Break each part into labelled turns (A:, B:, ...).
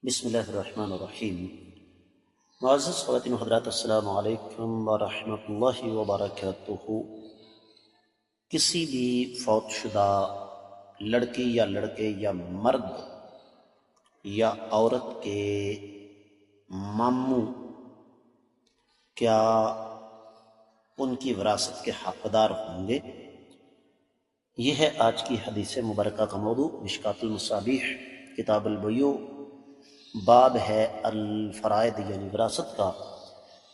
A: بسم اللہ الرحمن الرحیم۔ معزز خواتین و حضرات، السلام علیکم ورحمۃ اللہ وبرکاتہ۔ کسی بھی فوت شدہ لڑکی یا لڑکے یا مرد یا عورت کے ماموں کیا ان کی وراثت کے حقدار ہوں گے؟ یہ ہے آج کی حدیث مبارکہ کا موضوع۔ مشکاۃ المصابیح کتاب البیوع، باب ہے الفرائض یعنی وراثت کا،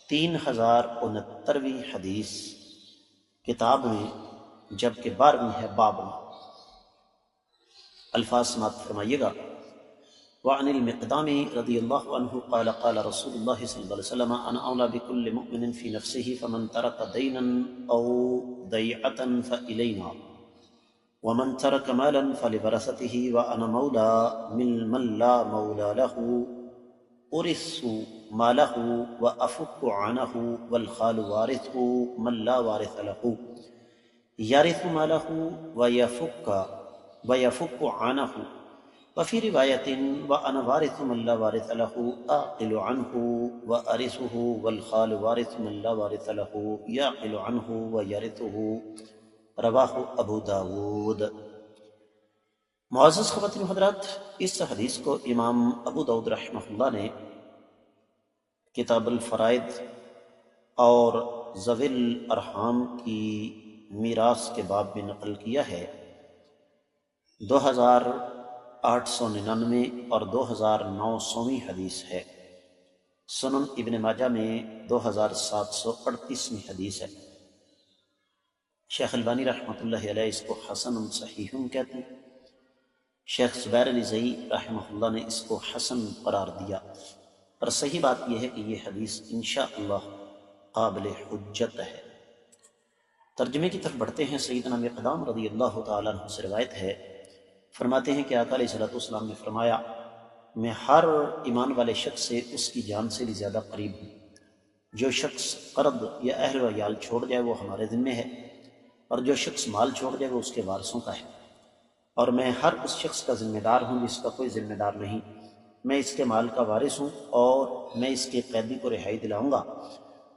A: 3069ویں حدیث کتاب میں، جبکہ 12ویں ہے باب میں۔ الفاظ سماعت فرمائیے گا۔ وعن المقدام رضی اللہ عنہ قال قال رسول اللہ صلی اللہ علیہ وسلم انا اولی بكل مؤمن في نفسه فمن ترك دینا او ضیعة فإلینا ومن ترك مالا فلورثته وانا مولى من لا مولى له ارث ماله وافك عنه والخال وارث من لا وارث له يرث ماله ويفك عنه وفي رواية وانا وارث من لا وارث له اعقل عنه وارثه والخال وارث من لا وارث له يعقل عنه ويرثه، رواہ ابو داود۔ معزز خواتین و حضرات، اس حدیث کو امام ابو داود رحمہ اللہ نے کتاب الفرائض اور ذوی الارحام کی میراث کے باب میں نقل کیا ہے۔ 2899 اور 2900ویں حدیث ہے۔ سنن ابن ماجہ میں 2738ویں حدیث ہے۔ شیخ البانی رحمۃ اللہ علیہ اس کو حسن صحیح کہتے ہیں۔ شیخ زبیر علی زئی رحمہ اللہ نے اس کو حسن قرار دیا، پر صحیح بات یہ ہے کہ یہ حدیث انشاءاللہ قابل حجت ہے۔ ترجمے کی طرف بڑھتے ہیں۔ سیدنا مقدام رضی اللہ تعالیٰ عنہ سے روایت ہے، فرماتے ہیں کہ آقا علیہ الصلوۃ والسلام نے فرمایا، میں ہر ایمان والے شخص سے اس کی جان سے بھی زیادہ قریب ہوں۔ جو شخص قرض یا اہل و عیال چھوڑ جائے وہ ہمارے ذمے ہے، اور جو شخص مال چھوڑ جائے وہ اس کے وارثوں کا ہے، اور میں ہر اس شخص کا ذمہ دار ہوں جس کا کوئی ذمہ دار نہیں۔ میں اس کے مال کا وارث ہوں اور میں اس کے قیدی کو رہائی دلاؤں گا،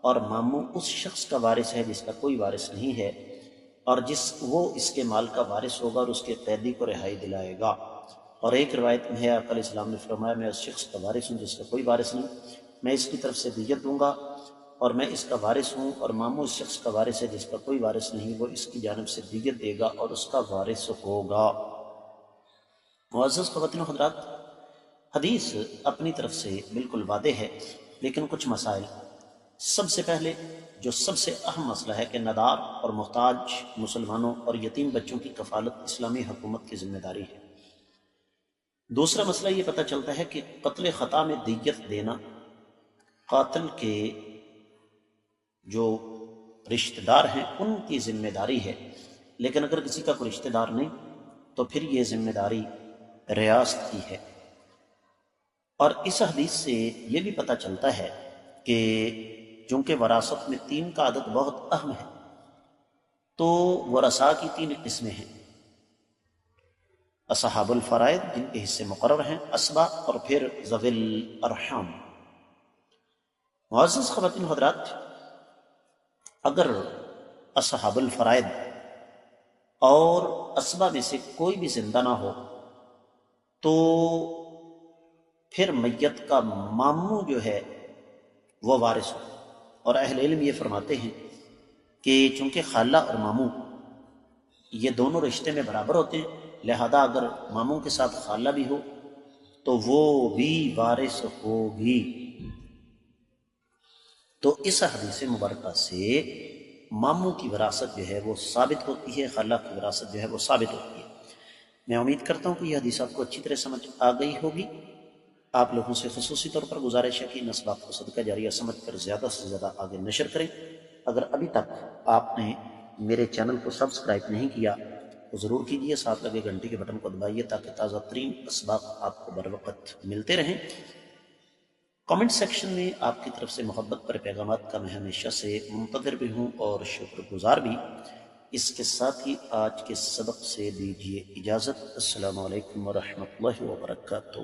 A: اور ماموں اس شخص کا وارث ہے جس کا کوئی وارث نہیں ہے، اور وہ اس کے مال کا وارث ہوگا اور اس کے قیدی کو رہائی دلائے گا۔ اور ایک روایت میں ہے آقا علیہ السلام نے فرمایا، میں اس شخص کا وارث ہوں جس کا کوئی وارث نہیں، میں اس کی طرف سے دیت دوں گا، اور میں اس کا وارث ہوں، اور ماموں اس شخص کا وارث ہے جس کا کوئی وارث نہیں، وہ اس کی جانب سے دیت دے گا اور اس کا وارث ہوگا۔ معزز خواتین و حضرات، حدیث اپنی طرف سے بالکل واضح ہے، لیکن کچھ مسائل۔ سب سے پہلے جو سب سے اہم مسئلہ ہے کہ ندار اور محتاج مسلمانوں اور یتیم بچوں کی کفالت اسلامی حکومت کی ذمہ داری ہے۔ دوسرا مسئلہ یہ پتہ چلتا ہے کہ قتل خطا میں دیت دینا قاتل کے جو رشتہ دار ہیں ان کی ذمہ داری ہے، لیکن اگر کسی کا کوئی رشتہ دار نہیں تو پھر یہ ذمہ داری ریاست کی ہے۔ اور اس حدیث سے یہ بھی پتہ چلتا ہے کہ چونکہ وراثت میں 3 کا عدد بہت اہم ہے، تو ورثاء کی 3 قسمیں ہیں: اصحاب الفرائض جن کے حصے مقرر ہیں، اسبا، اور پھر ذوی الارحام۔ معزز خواتین و حضرات، اگر اصحاب الفرائض اور اسبا میں سے کوئی بھی زندہ نہ ہو تو پھر میت کا ماموں جو ہے وہ وارث ہو۔ اور اہل علم یہ فرماتے ہیں کہ چونکہ خالہ اور ماموں یہ دونوں رشتے میں برابر ہوتے ہیں، لہذا اگر ماموں کے ساتھ خالہ بھی ہو تو وہ بھی وارث ہوگی۔ تو اس حدیث مبارکہ سے ماموں کی وراثت جو ہے وہ ثابت ہوتی ہے، خالہ کی وراثت جو ہے وہ ثابت ہوتی ہے۔ میں امید کرتا ہوں کہ یہ حدیث آپ کو اچھی طرح سمجھ آ گئی ہوگی۔ آپ لوگوں سے خصوصی طور پر گزارش ہے کہ ان اسباب کو صدقہ جاریہ سمجھ کر زیادہ سے زیادہ آگے نشر کریں۔ اگر ابھی تک آپ نے میرے چینل کو سبسکرائب نہیں کیا تو ضرور کیجیے، ساتھ لگے گھنٹی کے بٹن کو دبائیے تاکہ تازہ ترین اسباب آپ کو بر وقت ملتے رہیں۔ کامنٹ سیکشن میں آپ کی طرف سے محبت پر پیغامات کا میں ہمیشہ سے منتظر بھی ہوں اور شکر گزار بھی۔ اس کے ساتھ ہی آج کے سبق سے دیجیے اجازت۔ السلام علیکم ورحمۃ اللہ وبرکاتہ۔